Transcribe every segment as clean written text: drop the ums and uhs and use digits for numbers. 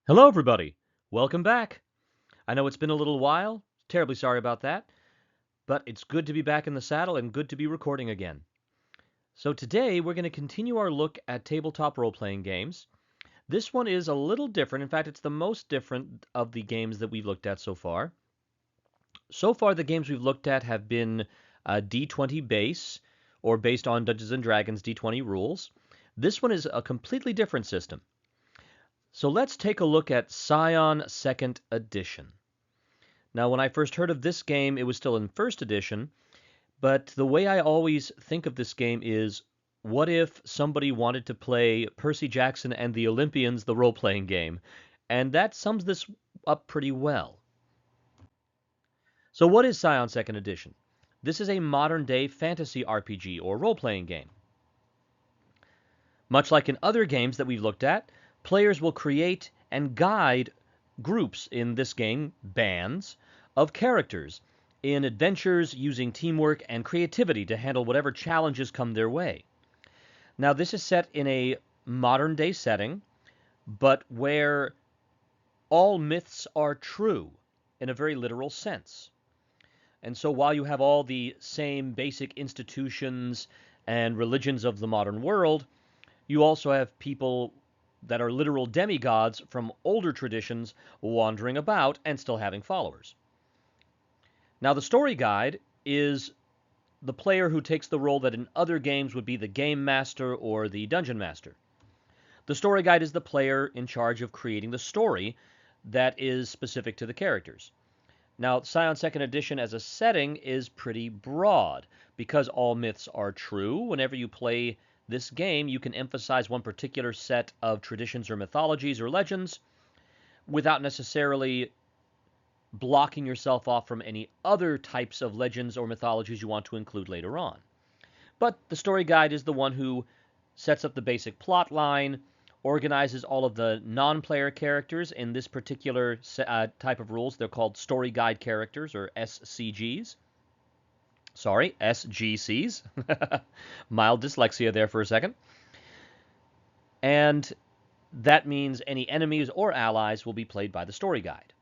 Hello, everybody. Welcome back. I know it's been a little while. Terribly sorry about that. But it's good to be back in the saddle and good to be recording again. So today we're going to continue our look at tabletop role-playing games. This one is a little different. In fact, it's the most different of the games that we've looked at so far. So far, the games we've looked at have been D20 base, or based on Dungeons & Dragons D20 rules. This one is a completely different system. So let's take a look at Scion 2nd Edition. Now, when I first heard of this game, it was still in 1st edition, but the way I always think of this game is, what if somebody wanted to play Percy Jackson and the Olympians, the role-playing game? And that sums this up pretty well. So what is Scion 2nd Edition? This is a modern-day fantasy RPG, or role-playing game. Much like in other games that we've looked at, players will create and guide groups, in this game, bands, of characters in adventures using teamwork and creativity to handle whatever challenges come their way. Now, this is set in a modern-day setting, but where all myths are true in a very literal sense. And so while you have all the same basic institutions and religions of the modern world, you also have people that are literal demigods from older traditions wandering about and still having followers. Now, the story guide is the player who takes the role that in other games would be the game master or the dungeon master. The story guide is the player in charge of creating the story that is specific to the characters. Now, Scion 2nd Edition as a setting is pretty broad. Because all myths are true, whenever you play this game, you can emphasize one particular set of traditions or mythologies or legends without necessarily blocking yourself off from any other types of legends or mythologies you want to include later on. But the story guide is the one who sets up the basic plot line, organizes all of the non-player characters in this particular type of rules. They're called story guide characters, or SCGs. Sorry, SGCs. Mild dyslexia there for a second. And that means any enemies or allies will be played by the story guide.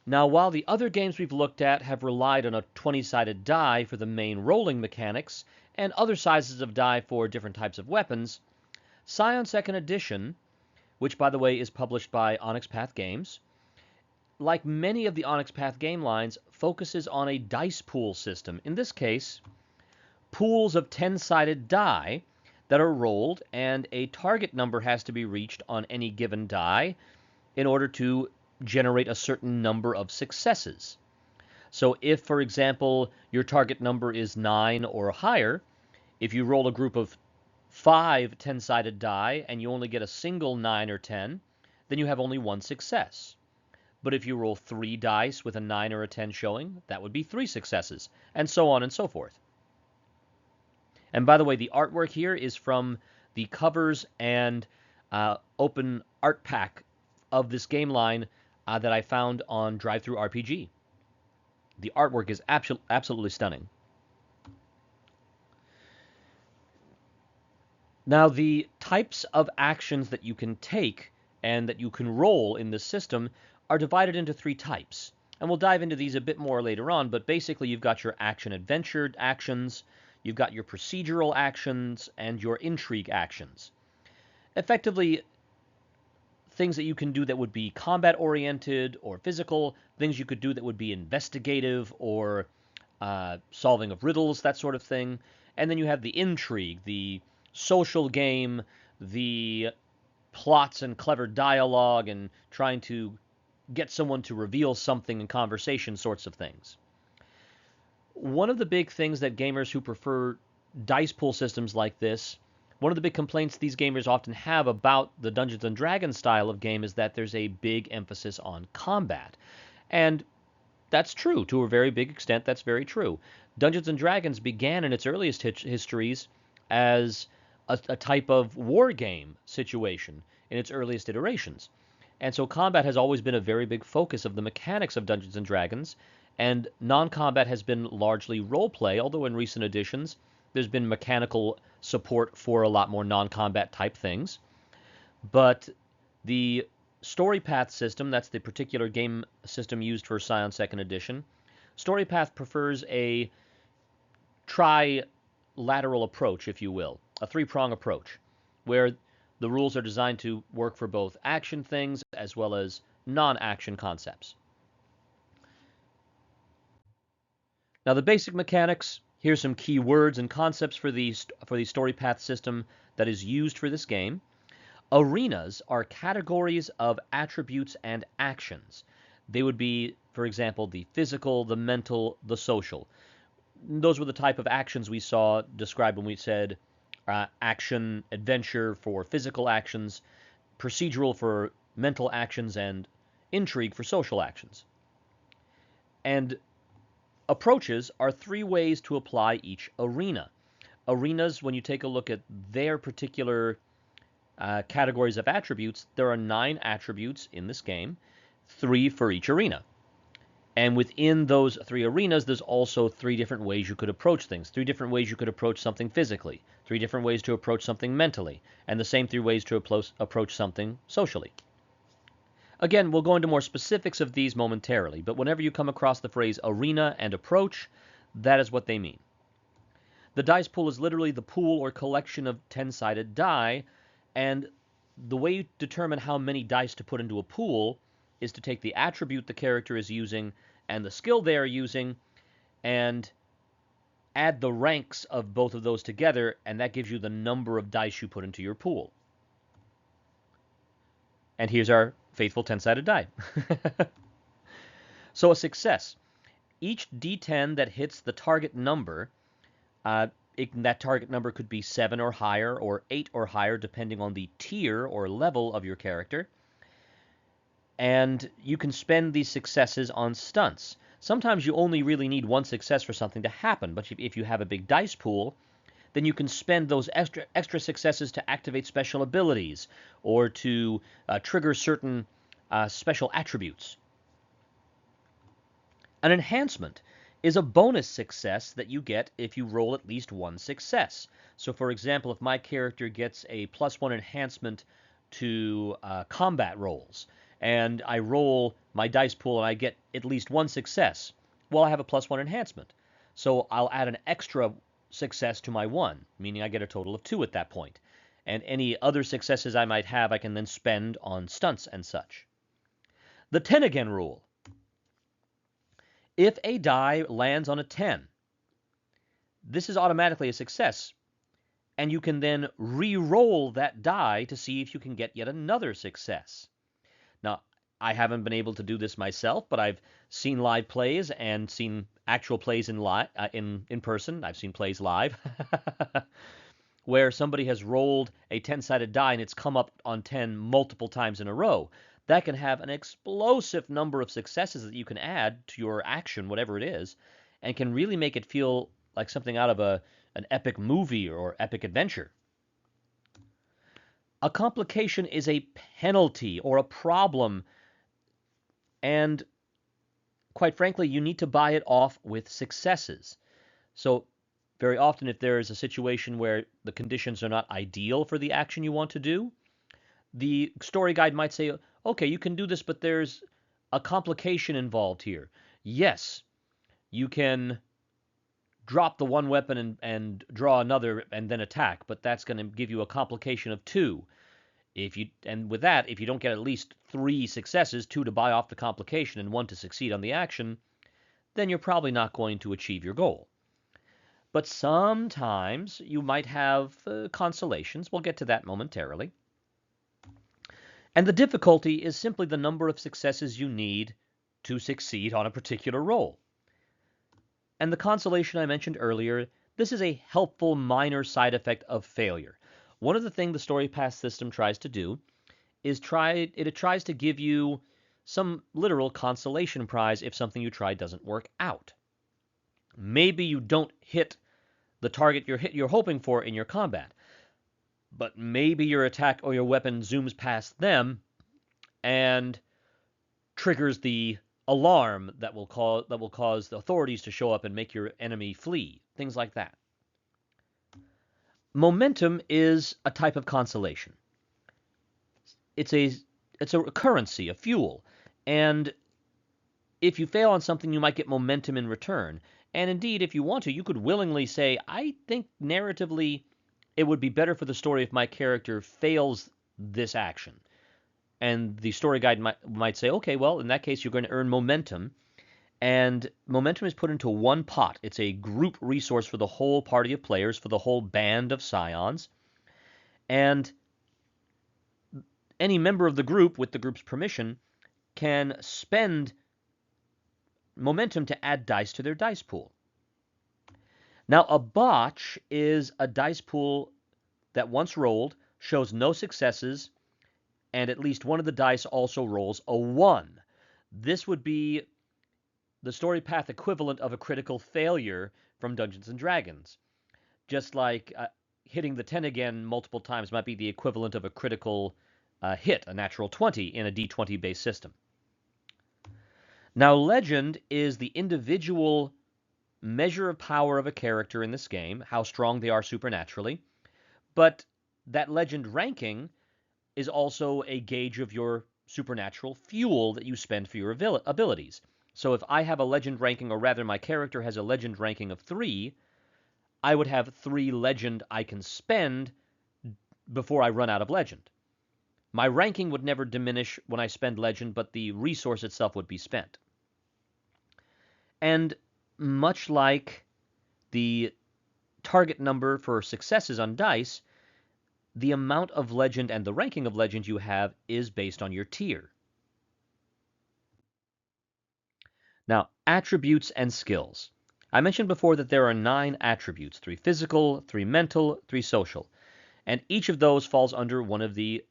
Now, while the other games we've looked at have relied on a 20-sided die for the main rolling mechanics, and other sizes of die for different types of weapons, Scion 2nd Edition, which by the way is published by OnyxPath Games, like many of the OnyxPath game lines, focuses on a dice pool system. In this case, pools of 10-sided die that are rolled, and a target number has to be reached on any given die in order to generate a certain number of successes. So if, for example, your target number is 9 or higher, if you roll a group of 5 10-sided die and you only get a single 9 or 10, then you have only one success. But if you roll 3 dice with a 9 or a 10 showing, that would be 3 successes, and so on and so forth. And by the way, the artwork here is from the covers and open art pack of this game line that I found on DriveThruRPG. The artwork is absolutely stunning. Now, the types of actions that you can take and that you can roll in this system are divided into 3 types. And we'll dive into these a bit more later on, but basically you've got your action-adventure actions, you've got your procedural actions, and your intrigue actions. Effectively, things that you can do that would be combat-oriented or physical, things you could do that would be investigative or solving of riddles, that sort of thing. And then you have the intrigue, the social game, the plots and clever dialogue, and trying to get someone to reveal something in conversation sorts of things. One of the big things that gamers who prefer dice pool systems like this, one of the big complaints these gamers often have about the Dungeons & Dragons style of game is that there's a big emphasis on combat. And that's true. To a very big extent, that's very true. Dungeons & Dragons began in its earliest histories as a type of war game situation in its earliest iterations. And so combat has always been a very big focus of the mechanics of Dungeons & Dragons, and non-combat has been largely role-play, although in recent editions there's been mechanical support for a lot more non-combat type things. But The story path system, that's the particular game system used for Scion 2nd Edition. Story path prefers a trilateral approach, if you will, a three-prong approach, where the rules are designed to work for both action things as well as non-action concepts. Now, the basic mechanics, here's some key words and concepts for the story path system that is used for this game. Arenas are categories of attributes and actions. They would be, for example, the physical, the mental, the social. Those were the type of actions we saw described when we said action, adventure for physical actions, procedural for mental actions, and intrigue for social actions. And approaches are three ways to apply each arena. Arenas, when you take a look at their particular categories of attributes, there are 9 attributes in this game, 3 for each arena. And within those 3 arenas, there's also 3 different ways you could approach things, 3 different ways you could approach something physically, 3 different ways to approach something mentally, and the same 3 ways to approach something socially. Again, we'll go into more specifics of these momentarily, but whenever you come across the phrase arena and approach, that is what they mean. The dice pool is literally the pool or collection of 10-sided die, and the way you determine how many dice to put into a pool is to take the attribute the character is using and the skill they are using and add the ranks of both of those together, and that gives you the number of dice you put into your pool. And here's our faithful 10-sided die. So a success. Each D10 that hits the target number, that target number could be 7 or higher or 8 or higher, depending on the tier or level of your character. And you can spend these successes on stunts. Sometimes you only really need 1 success for something to happen, but if you have a big dice pool, then you can spend those extra successes to activate special abilities or to trigger certain special attributes. An enhancement is a bonus success that you get if you roll at least 1 success. So for example, if my character gets a +1 enhancement to combat rolls, and I roll my dice pool and I get at least 1 success, well, I have a +1 enhancement. So I'll add an extra success to my 1, meaning I get a total of 2 at that point. And any other successes I might have, I can then spend on stunts and such. The 10 again rule. If a die lands on a 10, this is automatically a success, and you can then re-roll that die to see if you can get yet another success. Now, I haven't been able to do this myself, but I've seen live plays and seen actual plays in person. I've seen plays live where somebody has rolled a 10-sided die and it's come up on 10 multiple times in a row. That can have an explosive number of successes that you can add to your action, whatever it is, and can really make it feel like something out of an epic movie or epic adventure. A complication is a penalty or a problem, and quite frankly, you need to buy it off with successes. So very often if there is a situation where the conditions are not ideal for the action you want to do, the story guide might say, okay, you can do this, but there's a complication involved here. Yes, you can drop the 1 weapon and draw another and then attack, but that's going to give you a complication of 2. And with that, if you don't get at least 3 successes, 2 to buy off the complication and 1 to succeed on the action, then you're probably not going to achieve your goal. But sometimes you might have consolations. We'll get to that momentarily. And the difficulty is simply the number of successes you need to succeed on a particular roll. And the consolation I mentioned earlier, this is a helpful minor side effect of failure. One of the things the story path system tries to do is it tries to give you some literal consolation prize if something you try doesn't work out. Maybe you don't hit the target you're hoping for in your combat, but maybe your attack or your weapon zooms past them and triggers the alarm that will cause the authorities to show up and make your enemy flee, things like that. Momentum is a type of consolation. It's a it's a currency, a fuel. And if you fail on something, you might get momentum in return. And indeed, if you want to, you could willingly say, I think narratively it would be better for the story if my character fails this action. And the story guide might say, okay, well, in that case, you're going to earn momentum. And momentum is put into one pot. It's a group resource for the whole party of players, for the whole band of Scions. And any member of the group, with the group's permission, can spend momentum to add dice to their dice pool. Now, a botch is a dice pool that once rolled shows no successes, and at least one of the dice also rolls a 1. This would be the story path equivalent of a critical failure from Dungeons & Dragons. Just like hitting the 10 again multiple times might be the equivalent of a critical hit, a natural 20, in a D20-based system. Now, legend is the individual measure of power of a character in this game, how strong they are supernaturally, but that legend ranking is also a gauge of your supernatural fuel that you spend for your abilities. So if I have a legend ranking, or rather my character has a legend ranking of 3, I would have 3 legend I can spend before I run out of legend. My ranking would never diminish when I spend legend, but the resource itself would be spent. And much like the target number for successes on dice, the amount of legend and the ranking of legend you have is based on your tier. Now, attributes and skills. I mentioned before that there are 9 attributes, 3 physical, 3 mental, 3 social, and each of those falls under one of the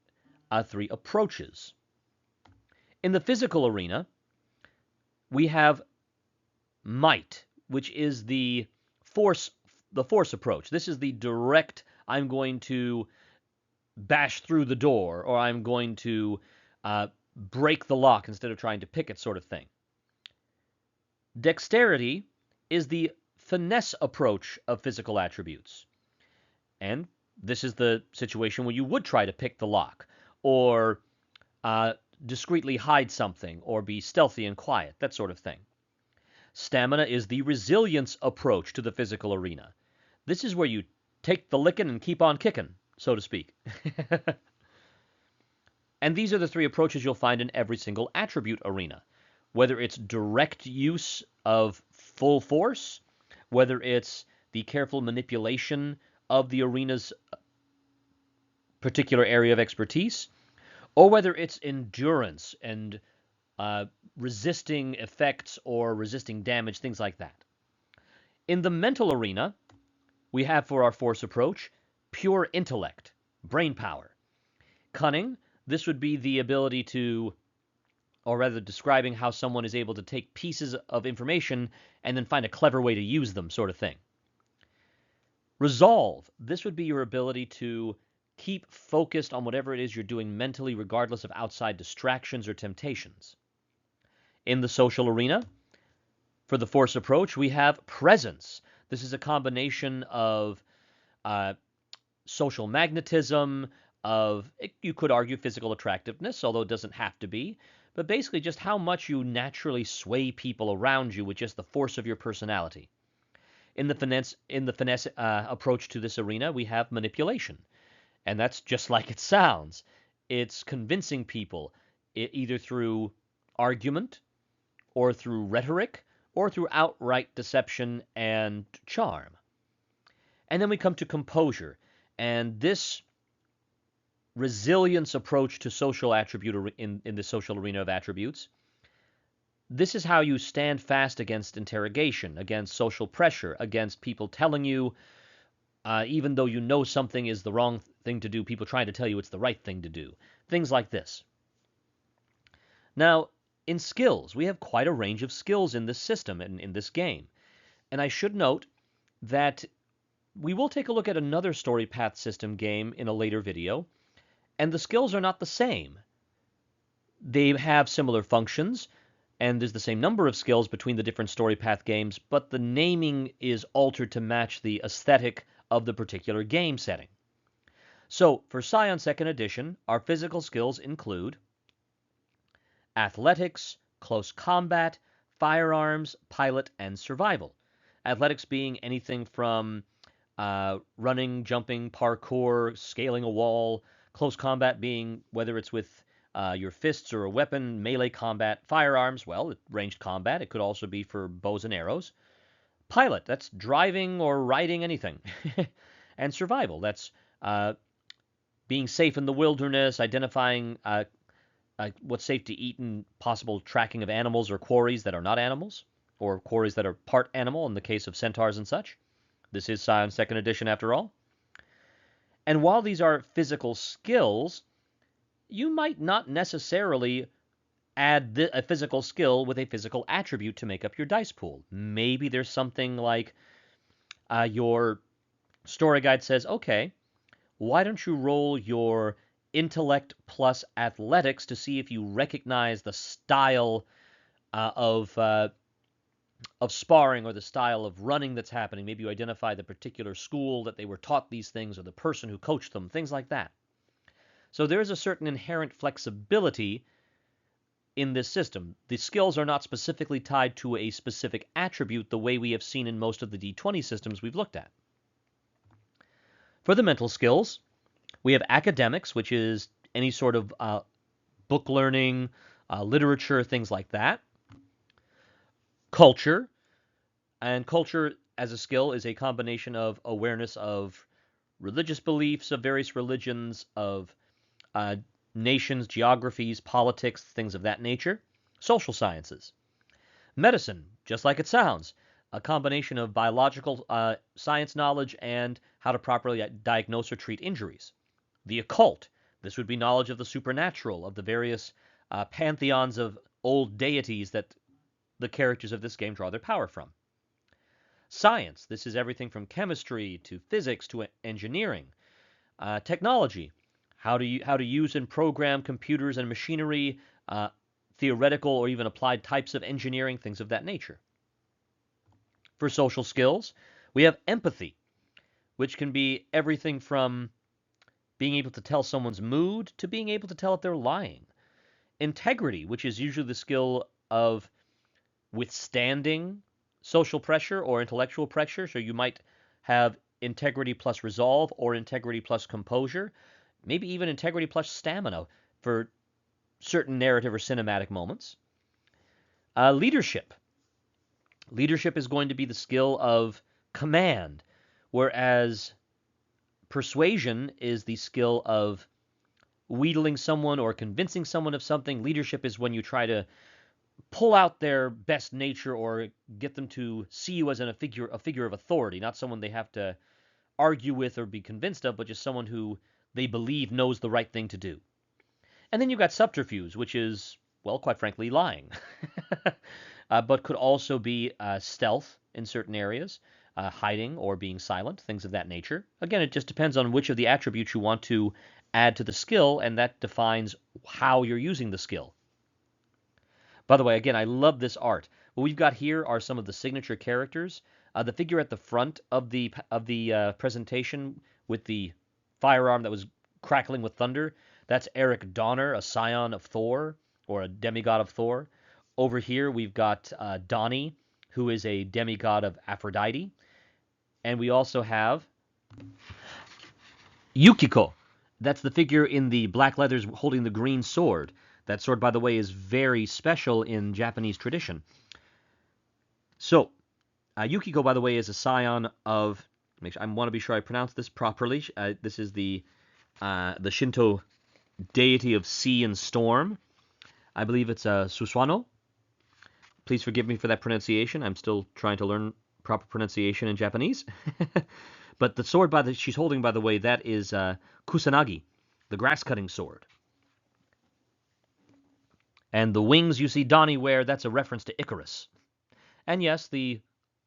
3 approaches. In the physical arena, we have might, which is the force approach. This is the direct, I'm going to bash through the door, or I'm going to break the lock instead of trying to pick it, sort of thing. Dexterity is the finesse approach of physical attributes. And this is the situation where you would try to pick the lock, or discreetly hide something, or be stealthy and quiet, that sort of thing. Stamina is the resilience approach to the physical arena. This is where you take the licking and keep on kicking, so to speak. And these are the 3 approaches you'll find in every single attribute arena. Whether it's direct use of full force, whether it's the careful manipulation of the arena's particular area of expertise, or whether it's endurance and resisting effects or resisting damage, things like that. In the mental arena, we have for our force approach pure intellect, brain power. Cunning, this would be the ability to, or rather describing how someone is able to take pieces of information and then find a clever way to use them, sort of thing. Resolve, this would be your ability to keep focused on whatever it is you're doing mentally, regardless of outside distractions or temptations. In the social arena, for the force approach, we have presence. This is a combination of social magnetism, of, you could argue, physical attractiveness, although it doesn't have to be, but basically just how much you naturally sway people around you with just the force of your personality. In the finesse approach to this arena, we have manipulation, and that's just like it sounds. It's convincing people, either through argument, or through rhetoric, or through outright deception and charm. And then we come to composure, and this resilience approach to social attribute in the social arena of attributes. This is how you stand fast against interrogation, against social pressure, against people telling you, even though you know something is the wrong thing to do, people trying to tell you it's the right thing to do. Things like this. Now, in skills, we have quite a range of skills in this system and in this game. And I should note that we will take a look at another story path system game in a later video, and the skills are not the same. They have similar functions, and there's the same number of skills between the different story path games, but the naming is altered to match the aesthetic of the particular game setting. So, for Scion 2nd Edition, our physical skills include athletics, close combat, firearms, pilot, and survival. Athletics being anything from running, jumping, parkour, scaling a wall. Close combat being whether it's with your fists or a weapon, melee combat. Firearms, well, ranged combat. It could also be for bows and arrows. Pilot, that's driving or riding anything. And survival, that's being safe in the wilderness, identifying what's safe to eat, and possible tracking of animals or quarries that are not animals, or quarries that are part animal in the case of centaurs and such. This is Scion 2nd edition after all. And while these are physical skills, you might not necessarily add a physical skill with a physical attribute to make up your dice pool. Maybe there's something like your story guide says, okay, why don't you roll your intellect plus athletics to see if you recognize the style of sparring or the style of running that's happening. Maybe you identify the particular school that they were taught these things or the person who coached them, things like that. So there is a certain inherent flexibility in this system. The skills are not specifically tied to a specific attribute the way we have seen in most of the D20 systems we've looked at. For the mental skills, we have academics, which is any sort of book learning, literature, things like that. Culture, and culture as a skill is a combination of awareness of religious beliefs of various religions, of nations, geographies, politics, things of that nature. Social sciences. Medicine, just like it sounds, a combination of biological science knowledge and how to properly diagnose or treat injuries. The occult, this would be knowledge of the supernatural, of the various pantheons of old deities that the characters of this game draw their power from. Science, this is everything from chemistry to physics to engineering. Technology, how to use and program computers and machinery, theoretical or even applied types of engineering, things of that nature. For social skills, we have empathy, which can be everything from being able to tell someone's mood to being able to tell if they're lying. Integrity, which is usually the skill of withstanding social pressure or intellectual pressure. So you might have integrity plus resolve or integrity plus composure, maybe even integrity plus stamina for certain narrative or cinematic moments. Leadership. Leadership is going to be the skill of command, whereas persuasion is the skill of wheedling someone or convincing someone of something. Leadership is when you try to pull out their best nature or get them to see you as a figure of authority, not someone they have to argue with or be convinced of, but just someone who they believe knows the right thing to do. And then you've got subterfuge, which is, well, quite frankly, lying, but could also be stealth in certain areas, hiding or being silent, things of that nature. Again, it just depends on which of the attributes you want to add to the skill, and that defines how you're using the skill. By the way, again, I love this art. What we've got here are some of the signature characters. The figure at the front of the presentation with the firearm that was crackling with thunder, that's Eric Donner, a scion of Thor, or a demigod of Thor. Over here, we've got Donnie, who is a demigod of Aphrodite. And we also have Yukiko. That's the figure in the black leathers holding the green sword. That sword, by the way, is very special in Japanese tradition. So, Yukiko, by the way, is a scion of... I want to be sure I pronounce this properly. This is the Shinto deity of sea and storm. I believe it's Susanoo. Please forgive me for that pronunciation. I'm still trying to learn proper pronunciation in Japanese. But the sword she's holding, by the way, that is Kusanagi, the grass-cutting sword. And the wings you see Donnie wear, that's a reference to Icarus. And yes, the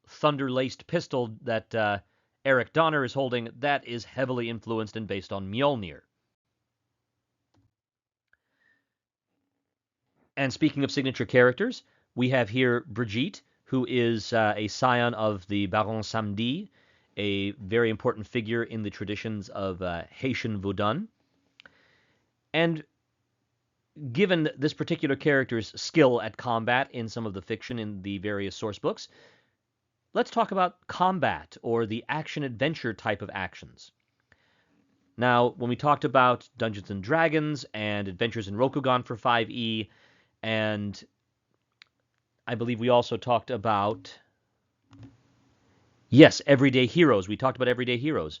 thunder-laced pistol that Eric Donner is holding, that is heavily influenced and based on Mjolnir. And speaking of signature characters, we have here Brigitte, who is a scion of the Baron Samedi, a very important figure in the traditions of Haitian Vodun. And given this particular character's skill at combat in some of the fiction in the various source books, let's talk about combat or the action-adventure type of actions. Now, when we talked about Dungeons & Dragons and Adventures in Rokugan for 5e, and I believe we also talked about, yes, Everyday Heroes. We talked about Everyday Heroes.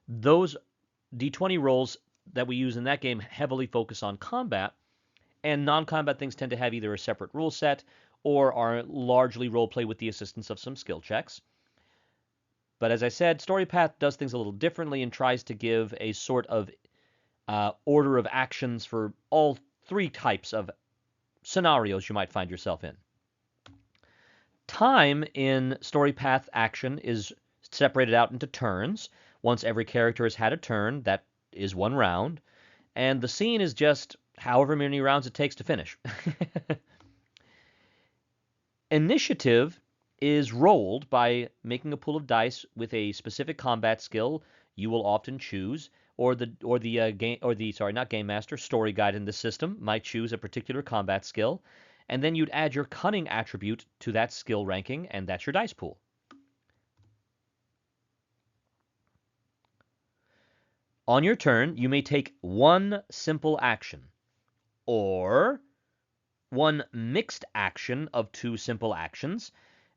Those D20 rolls that we use in that game heavily focus on combat, and non-combat things tend to have either a separate rule set or are largely roleplay with the assistance of some skill checks. But as I said, StoryPath does things a little differently and tries to give a sort of order of actions for all three types of scenarios you might find yourself in. Time in StoryPath action is separated out into turns. Once every character has had a turn, that is one round, and the scene is just however many rounds it takes to finish. Initiative is rolled by making a pool of dice with a specific combat skill you will often choose, or the game master, story guide in the system might choose a particular combat skill, and then you'd add your cunning attribute to that skill ranking, and that's your dice pool. On your turn, you may take one simple action, or one mixed action of two simple actions,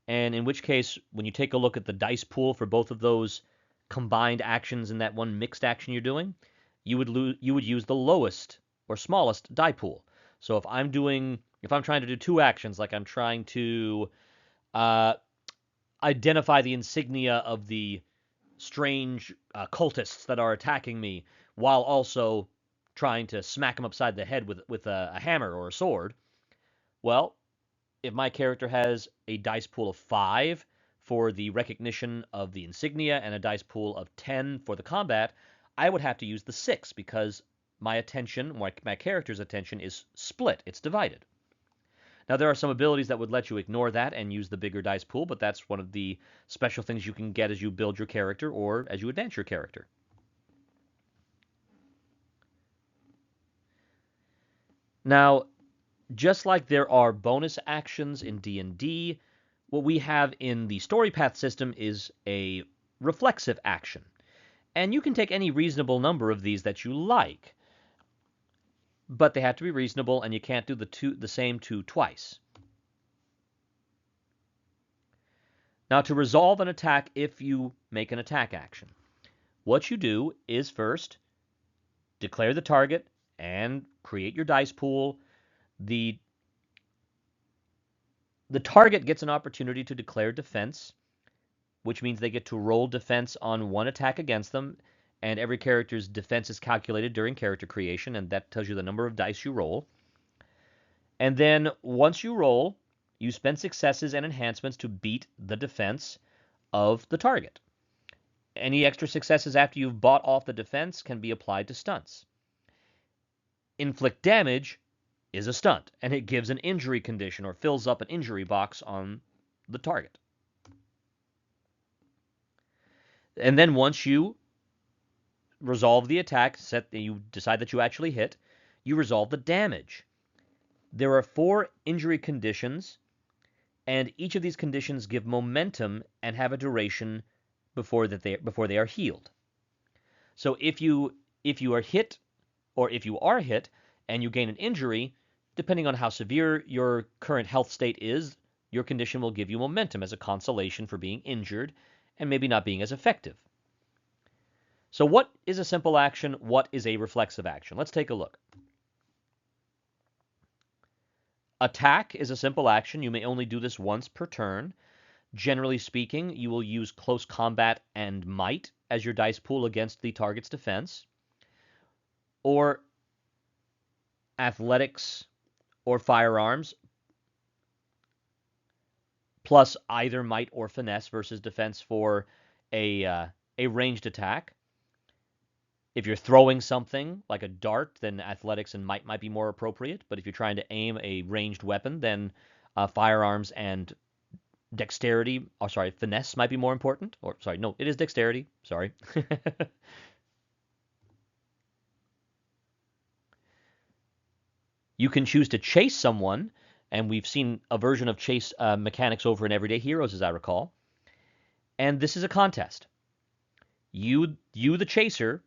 and in which case, when you take a look at the dice pool for both of those combined actions in that one mixed action you're doing, you would use the lowest or smallest die pool. So if I'm trying to do two actions, like I'm trying to identify the insignia of the strange cultists that are attacking me, while also trying to smack them upside the head with a hammer or a sword, well, if my character has a dice pool of 5 for the recognition of the insignia and a dice pool of 10 for the combat, I would have to use the 6 because my character's attention is split. It's divided. Now, there are some abilities that would let you ignore that and use the bigger dice pool, but that's one of the special things you can get as you build your character or as you advance your character. Now, just like there are bonus actions in D&D, what we have in the StoryPath system is a reflexive action. And you can take any reasonable number of these that you like, but they have to be reasonable, and you can't do the same two twice. Now, to resolve an attack if you make an attack action, what you do is first declare the target and create your dice pool. The target gets an opportunity to declare defense, which means they get to roll defense on one attack against them, and every character's defense is calculated during character creation, and that tells you the number of dice you roll. And then once you roll, you spend successes and enhancements to beat the defense of the target. Any extra successes after you've bought off the defense can be applied to stunts. Inflict damage is a stunt, and it gives an injury condition or fills up an injury box on the target. And then once you resolve the attack, you decide that you actually hit, you resolve the damage. There are 4 injury conditions, and each of these conditions give momentum and have a duration before they are healed. So if you are hit, or if you are hit and you gain an injury, depending on how severe your current health state is, your condition will give you momentum as a consolation for being injured and maybe not being as effective. So what is a simple action? What is a reflexive action? Let's take a look. Attack is a simple action. You may only do this once per turn. Generally speaking, you will use close combat and might as your dice pool against the target's defense, or athletics or firearms, plus either might or finesse versus defense for a ranged attack. If you're throwing something like a dart, then athletics and might be more appropriate. But if you're trying to aim a ranged weapon, then firearms and dexterity, finesse might be more important. It is dexterity. Sorry. You can choose to chase someone, and we've seen a version of chase mechanics over in Everyday Heroes, as I recall. And this is a contest. You, the chaser,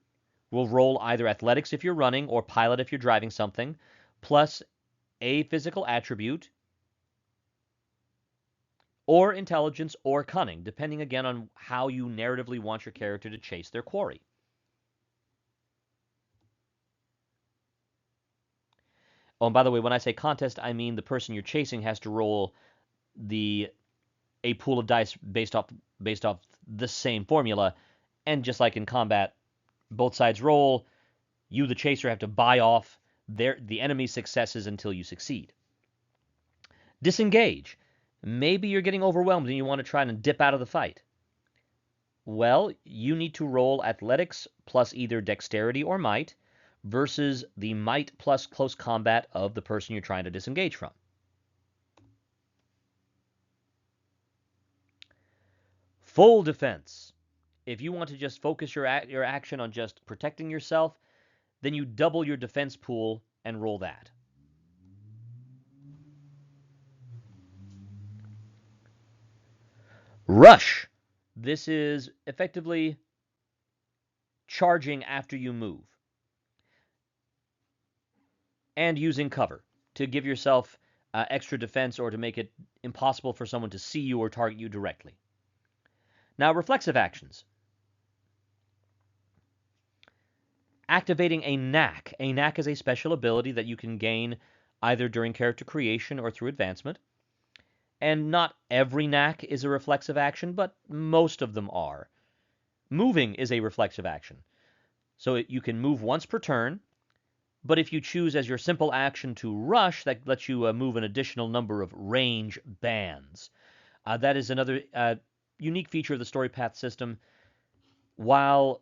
will roll either athletics if you're running or pilot if you're driving something, plus a physical attribute, or intelligence or cunning, depending again on how you narratively want your character to chase their quarry. Oh, and by the way, when I say contest, I mean the person you're chasing has to roll a pool of dice based off the same formula, and just like in combat, both sides roll. You, the chaser, have to buy off the enemy's successes until you succeed. Disengage. Maybe you're getting overwhelmed and you want to try and dip out of the fight. Well, you need to roll athletics plus either dexterity or might versus the might plus close combat of the person you're trying to disengage from. Full defense. If you want to just focus your action on just protecting yourself, then you double your defense pool and roll that. Rush. This is effectively charging after you move. And using cover to give yourself extra defense or to make it impossible for someone to see you or target you directly. Now, reflexive actions. Activating a knack. A knack is a special ability that you can gain either during character creation or through advancement. And not every knack is a reflexive action, but most of them are. Moving is a reflexive action. So you can move once per turn, but if you choose as your simple action to rush, that lets you move an additional number of range bands. That is another unique feature of the StoryPath system. While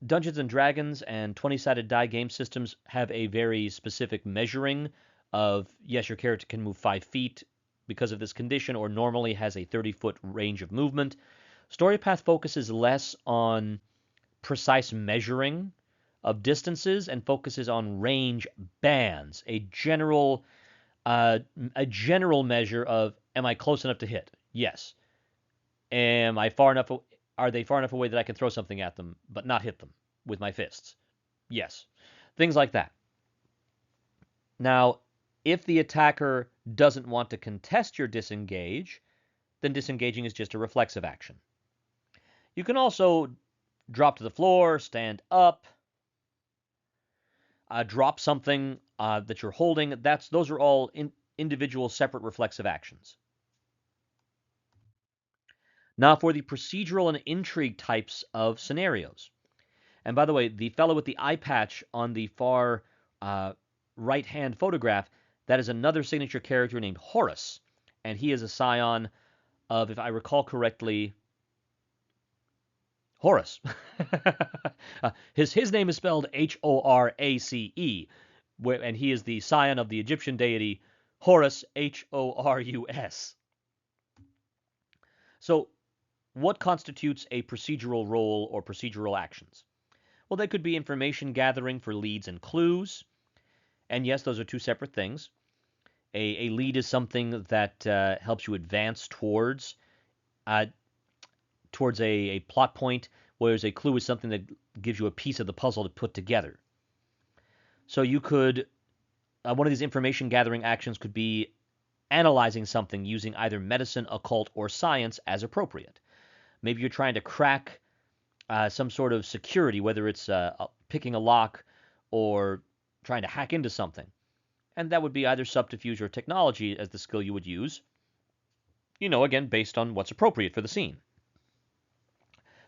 Dungeons & Dragons and 20-sided die game systems have a very specific measuring of, yes, your character can move 5 feet because of this condition, or normally has a 30-foot range of movement, StoryPath focuses less on precise measuring of distances and focuses on range bands, a general measure of, am I close enough to hit? Yes. Am I far enough? Are they far enough away that I can throw something at them but not hit them with my fists? Yes. Things like that. Now, if the attacker doesn't want to contest your disengage, then disengaging is just a reflexive action. You can also drop to the floor, stand up, drop something that you're holding. Those are all individual separate reflexive actions. Now for the procedural and intrigue types of scenarios. And by the way, the fellow with the eye patch on the far right-hand photograph, that is another signature character named Horus. And he is a Scion of, if I recall correctly, Horus. His name is spelled Horace, and he is the Scion of the Egyptian deity Horus, Horus. So what constitutes a procedural role or procedural actions? Well, they could be information gathering for leads and clues. And yes, those are two separate things. A lead is something that helps you advance towards a plot point, whereas a clue is something that gives you a piece of the puzzle to put together. So you could, one of these information gathering actions could be analyzing something using either medicine, occult, or science as appropriate. Maybe you're trying to crack some sort of security, whether it's picking a lock or trying to hack into something. And that would be either subterfuge or technology as the skill you would use, again, based on what's appropriate for the scene.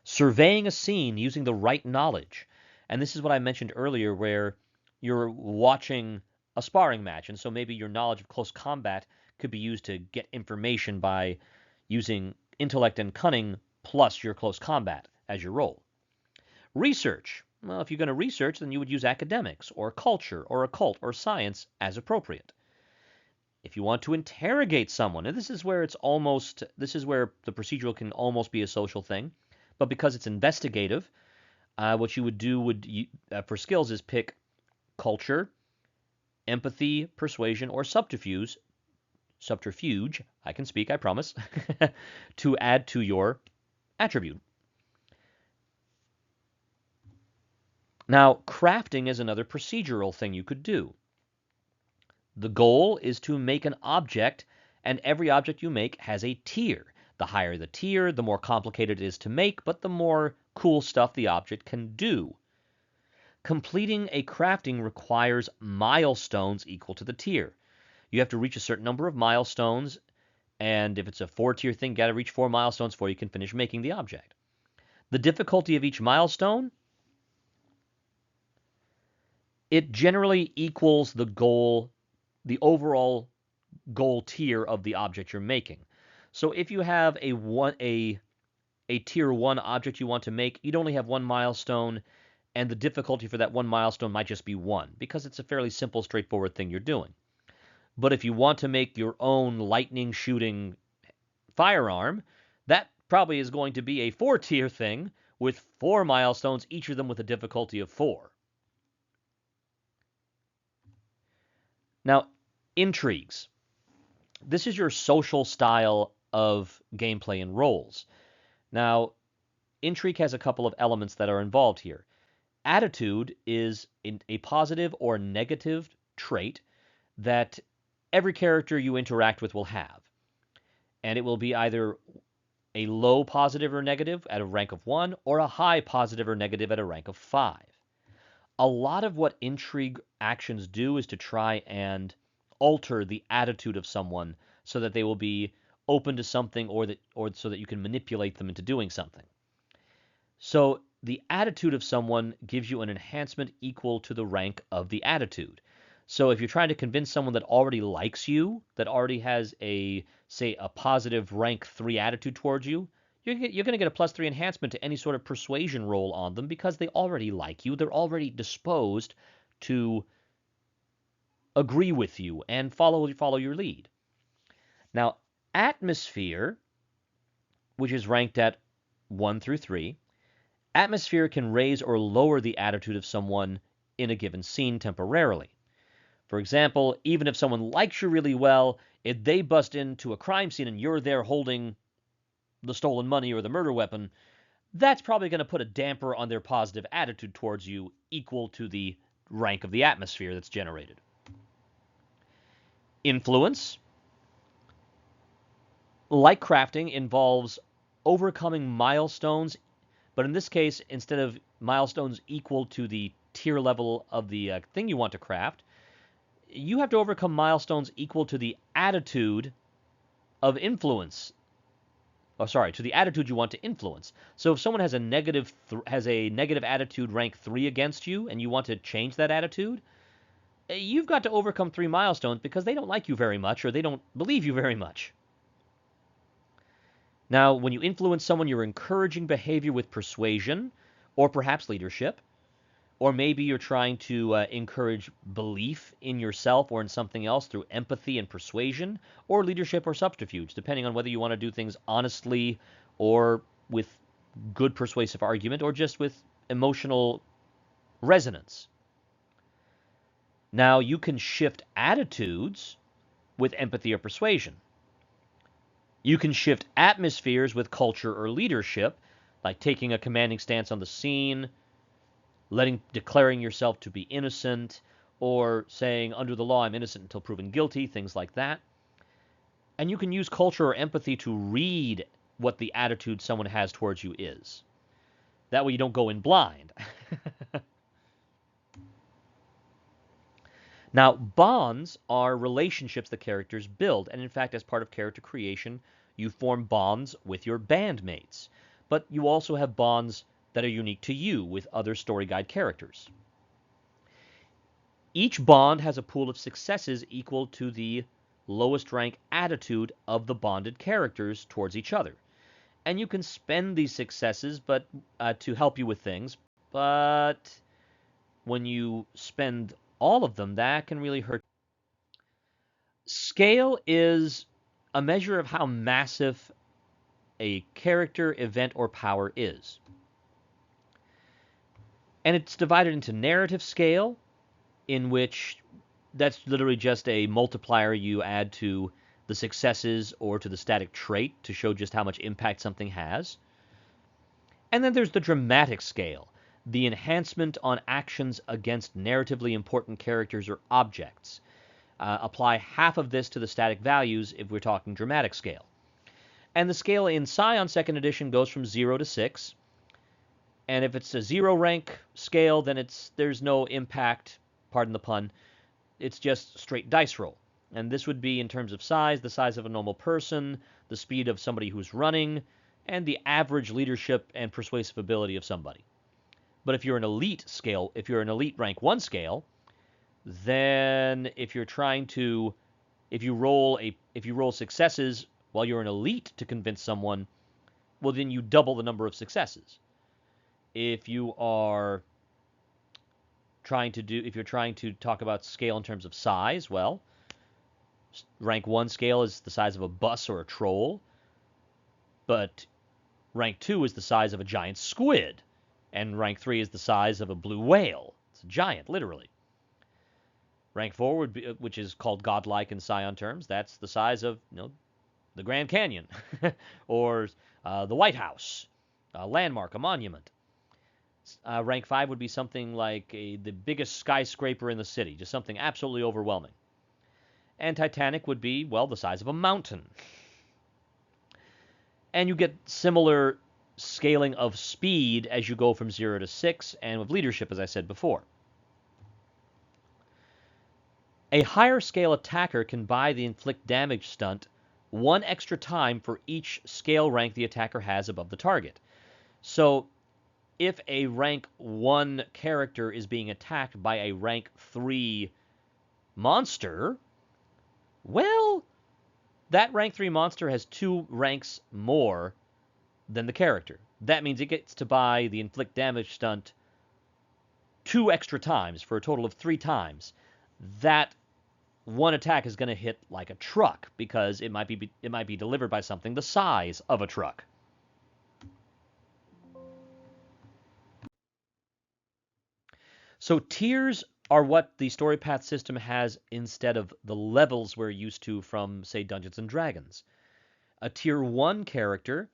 Surveying a scene using the right knowledge. And this is what I mentioned earlier, where you're watching a sparring match, and so maybe your knowledge of close combat could be used to get information by using intellect and cunning plus your close combat as your role. Research. Well, if you're going to research, then you would use academics or culture or occult or science as appropriate. If you want to interrogate someone, and this is where the procedural can almost be a social thing, but because it's investigative, what you would do for skills is pick culture, empathy, persuasion, or subterfuge, I can speak, I promise, to add to your attribute. Now, crafting is another procedural thing you could do. The goal is to make an object, and every object you make has a tier. The higher the tier, the more complicated it is to make, but the more cool stuff the object can do. Completing a crafting requires milestones equal to the tier. You have to reach a certain number of milestones, and if it's a 4-tier thing, you got to reach 4 milestones before you can finish making the object. The difficulty of each milestone, it generally equals the goal, the overall goal tier of the object you're making. So if you have a tier 1 object you want to make, you'd only have 1 milestone, and the difficulty for that 1 milestone might just be 1, because it's a fairly simple, straightforward thing you're doing. But if you want to make your own lightning shooting firearm, that probably is going to be a 4-tier thing with 4 milestones, each of them with a difficulty of 4. Now, intrigues. This is your social style of gameplay and roles. Now, intrigue has a couple of elements that are involved here. Attitude is a positive or negative trait that every character you interact with will have. And it will be either a low positive or negative at a rank of 1, or a high positive or negative at a rank of 5. A lot of what intrigue actions do is to try and alter the attitude of someone so that they will be open to something, or so that you can manipulate them into doing something. So the attitude of someone gives you an enhancement equal to the rank of the attitude. So if you're trying to convince someone that already likes you, that already has say a positive rank 3 attitude towards you, you're going to get a +3 enhancement to any sort of persuasion roll on them, because they already like you. They're already disposed to agree with you and follow your lead. Now, atmosphere, which is ranked at 1 through 3, atmosphere can raise or lower the attitude of someone in a given scene temporarily. For example, even if someone likes you really well, if they bust into a crime scene and you're there holding the stolen money or the murder weapon, that's probably going to put a damper on their positive attitude towards you, equal to the rank of the atmosphere that's generated. Influence, like crafting, involves overcoming milestones, but in this case, instead of milestones equal to the tier level of the thing you want to craft, you have to overcome milestones equal to the attitude of influence. To the attitude you want to influence. So if someone has a negative attitude rank 3 against you, and you want to change that attitude, you've got to overcome 3 milestones, because they don't like you very much, or they don't believe you very much. Now, when you influence someone, you're encouraging behavior with persuasion, or perhaps leadership. Or maybe you're trying to encourage belief in yourself or in something else through empathy and persuasion, or leadership or subterfuge, depending on whether you want to do things honestly, or with good persuasive argument, or just with emotional resonance. Now, you can shift attitudes with empathy or persuasion. You can shift atmospheres with culture or leadership, like taking a commanding stance on the scene, declaring yourself to be innocent, or saying, under the law, I'm innocent until proven guilty, things like that. And you can use culture or empathy to read what the attitude someone has towards you is. That way you don't go in blind. Now, bonds are relationships that characters build, and in fact, as part of character creation, you form bonds with your bandmates. But you also have bonds that are unique to you with other story guide characters. Each bond has a pool of successes equal to the lowest rank attitude of the bonded characters towards each other. And you can spend these successes to help you with things, but when you spend all of them, that can really hurt. Scale is a measure of how massive a character, event, or power is. And it's divided into narrative scale, in which That's literally just a multiplier you add to the successes or to the static trait to show just how much impact something has. And then there's the dramatic scale, the enhancement on actions against narratively important characters or objects. Apply half of this to the static values if we're talking dramatic scale. And the scale in Scion 2nd edition goes from 0 to 6. And if it's a 0 rank scale, then there's no impact, pardon the pun, it's just straight dice roll. And this would be in terms of size, the size of a normal person, the speed of somebody who's running, and the average leadership and persuasive ability of somebody. But if you're an elite scale, if you're an elite rank 1 scale, then if you roll successes while you're an elite to convince someone, well, then you double the number of successes. If you're trying to talk about scale in terms of size, well, rank 1 scale is the size of a bus or a troll, but rank 2 is the size of a giant squid, and rank 3 is the size of a blue whale. It's a giant, literally. Rank 4 would be, which is called godlike in Scion terms, that's the size of the Grand Canyon, or the White House, a landmark, a monument. Rank 5 would be something like the biggest skyscraper in the city, just something absolutely overwhelming. And Titanic would be, well, the size of a mountain. And you get similar scaling of speed as you go from 0 to 6, and with leadership, as I said before. A higher scale attacker can buy the inflict damage stunt 1 extra time for each scale rank the attacker has above the target. So if a rank 1 character is being attacked by a rank 3 monster, well, that rank 3 monster has 2 ranks more than the character. That means it gets to buy the inflict damage stunt 2 extra times for a total of 3 times. That one attack is going to hit like a truck because it might be delivered by something the size of a truck. So tiers are what the story path system has instead of the levels we're used to from, say, Dungeons and Dragons. A tier 1 character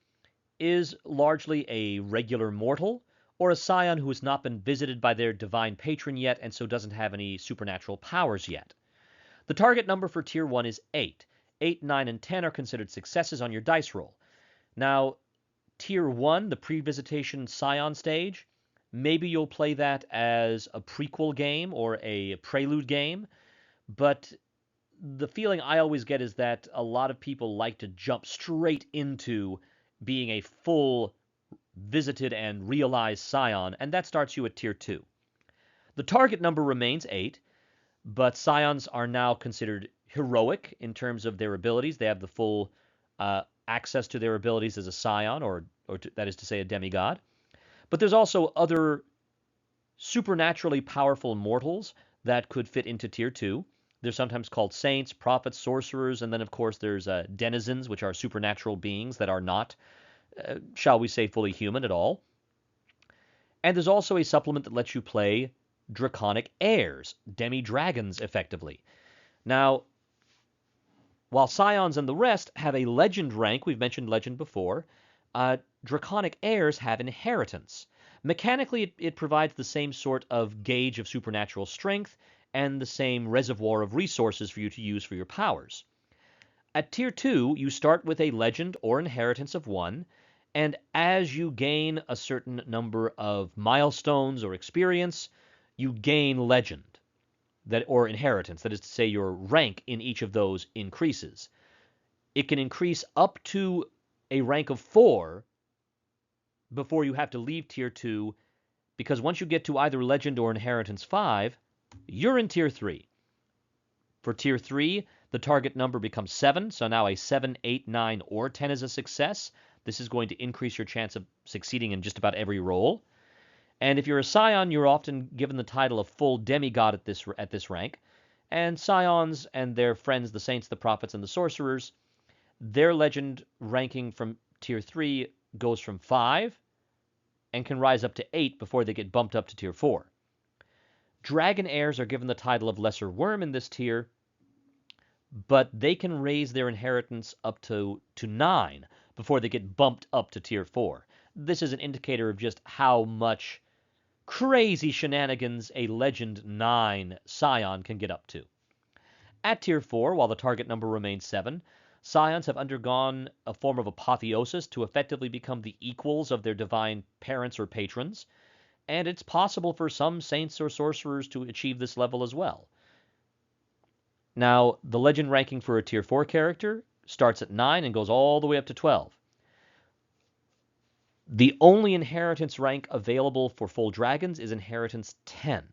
is largely a regular mortal or a scion who has not been visited by their divine patron yet and so doesn't have any supernatural powers yet. The target number for tier 1 is 8. 8, 9, and 10 are considered successes on your dice roll. Now, tier 1, the pre-visitation scion stage, maybe you'll play that as a prequel game or a prelude game, but the feeling I always get is that a lot of people like to jump straight into being a full visited and realized scion, and that starts you at tier 2. The target number remains 8, but scions are now considered heroic in terms of their abilities. They have the full access to their abilities as a scion, that is to say, a demigod. But there's also other supernaturally powerful mortals that could fit into tier 2. They're sometimes called saints, prophets, sorcerers, and then, of course, there's denizens, which are supernatural beings that are not, shall we say, fully human at all. And there's also a supplement that lets you play draconic heirs, demi-dragons, effectively. Now, while scions and the rest have a legend rank, we've mentioned legend before, draconic heirs have inheritance. Mechanically, it provides the same sort of gauge of supernatural strength and the same reservoir of resources for you to use for your powers. At tier 2, you start with a legend or inheritance of 1, and as you gain a certain number of milestones or experience, you gain legend or inheritance. That is to say, your rank in each of those increases. It can increase up to a rank of 4 before you have to leave tier 2, because once you get to either legend or inheritance 5, you're in tier 3. For tier 3, the target number becomes 7, so now a 7, 8, 9, or 10 is a success. This is going to increase your chance of succeeding in just about every roll. And if you're a scion, you're often given the title of full demigod at this rank. And scions and their friends, the saints, the prophets, and the sorcerers, their legend ranking from tier 3 goes from 5 and can rise up to 8 before they get bumped up to tier 4. Dragon heirs are given the title of Lesser Worm in this tier, but they can raise their inheritance up to 9 before they get bumped up to tier 4. This is an indicator of just how much crazy shenanigans a Legend 9 Scion can get up to. At tier 4, while the target number remains 7, Scions have undergone a form of apotheosis to effectively become the equals of their divine parents or patrons, and it's possible for some saints or sorcerers to achieve this level as well. Now, the legend ranking for a tier 4 character starts at 9 and goes all the way up to 12. The only inheritance rank available for full dragons is inheritance 10.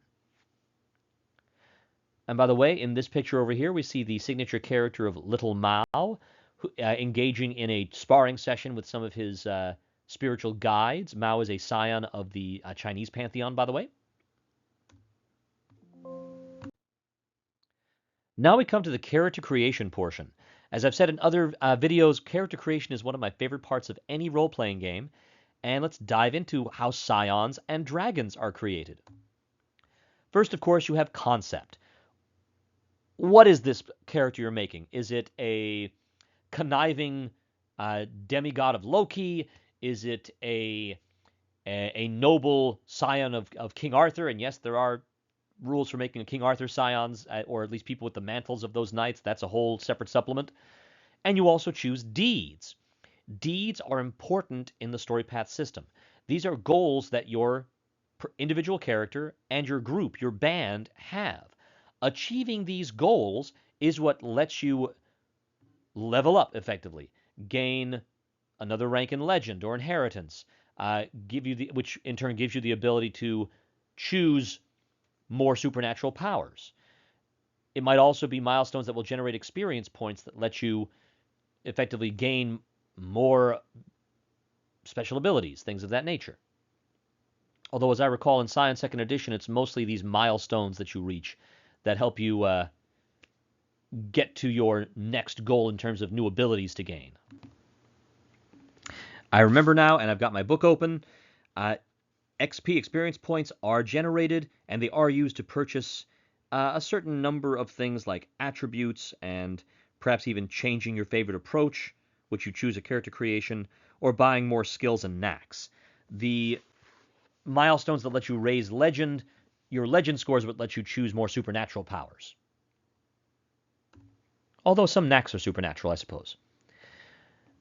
And by the way, in this picture over here, we see the signature character of Little Mao engaging in a sparring session with some of his spiritual guides. Mao is a scion of the Chinese pantheon, by the way. Now we come to the character creation portion. As I've said in other videos, character creation is one of my favorite parts of any role-playing game, and let's dive into how scions and dragons are created. First, of course, you have concept. What is this character you're making? Is it a conniving demigod of Loki? Is it a noble scion of King Arthur? And yes, there are rules for making a King Arthur scions, or at least people with the mantles of those knights. That's a whole separate supplement. And you also choose deeds. Deeds are important in the story path system. These are goals that your individual character and your group, your band, have. Achieving these goals is what lets you level up effectively, gain another rank in legend or inheritance, which in turn gives you the ability to choose more supernatural powers. It might also be milestones that will generate experience points that let you effectively gain more special abilities, things of that nature. Although, as I recall, in Scion 2nd Edition, it's mostly these milestones that you reach that help you get to your next goal in terms of new abilities to gain. I remember now, and I've got my book open, XP experience points are generated, and they are used to purchase a certain number of things like attributes and perhaps even changing your favorite approach, which you choose a character creation, or buying more skills and knacks. The milestones that let you raise legend, your legend scores would let you choose more supernatural powers. Although some knacks are supernatural, I suppose.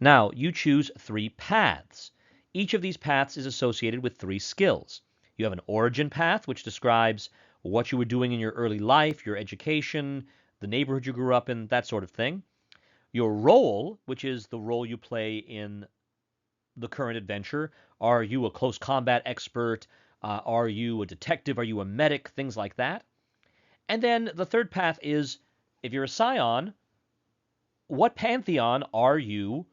Now, you choose 3 paths. Each of these paths is associated with 3 skills. You have an origin path, which describes what you were doing in your early life, your education, the neighborhood you grew up in, that sort of thing. Your role, which is the role you play in the current adventure. Are you a close combat expert? Are you a detective? Are you a medic? Things like that. And then the third path is, if you're a scion, what pantheon are you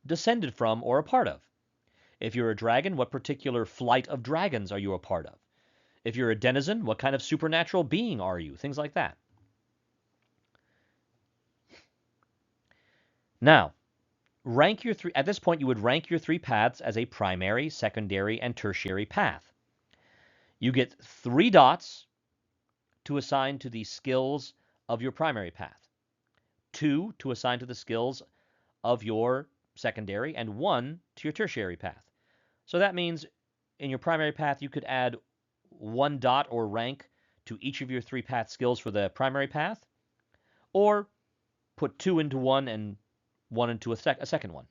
descended from or a part of? If you're a dragon, what particular flight of dragons are you a part of? If you're a denizen, what kind of supernatural being are you? Things like that. Now, rank your 3. At this point, you would rank your 3 paths as a primary, secondary, and tertiary path. You get 3 dots to assign to the skills of your primary path, 2 to assign to the skills of your secondary, and 1 to your tertiary path. So that means in your primary path, you could add 1 dot or rank to each of your 3 path skills for the primary path, or put 2 into one and 1 into a second one.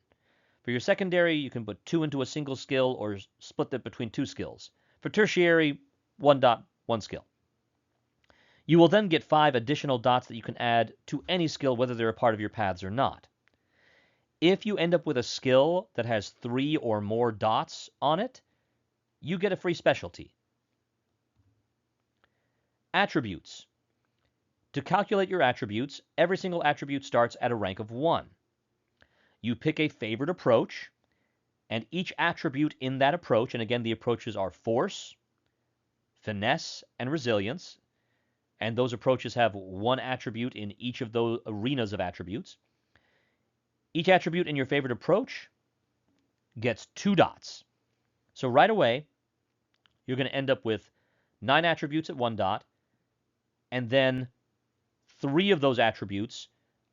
For your secondary, you can put 2 into a single skill or split that between 2 skills. For tertiary, 1 dot, 1 skill. You will then get 5 additional dots that you can add to any skill, whether they're a part of your paths or not. If you end up with a skill that has 3 or more dots on it, you get a free specialty. Attributes. To calculate your attributes, every single attribute starts at a rank of 1. You pick a favorite approach, and each attribute in that approach, and again the approaches are force, finesse, and resilience, and those approaches have 1 attribute in each of those arenas of attributes. Each attribute in your favorite approach gets 2 dots. So right away, you're going to end up with 9 attributes at 1 dot, and then 3 of those attributes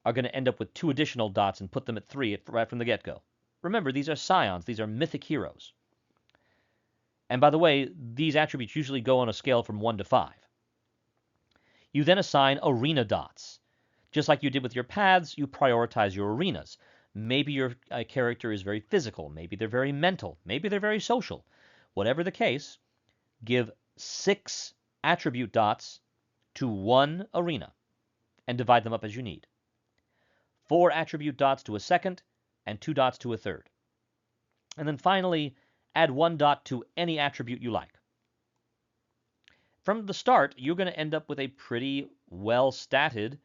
are going to end up with 2 additional dots and put them at 3 right from the get-go. Remember, these are Scions. These are mythic heroes. And by the way, these attributes usually go on a scale from 1 to 5. You then assign arena dots. Just like you did with your paths, you prioritize your arenas. Maybe your character is very physical. Maybe they're very mental. Maybe they're very social. Whatever the case, give 6 attribute dots to 1 arena and divide them up as you need. 4 attribute dots to a second and 2 dots to a third. And then finally, add 1 dot to any attribute you like. From the start, you're going to end up with a pretty well-statted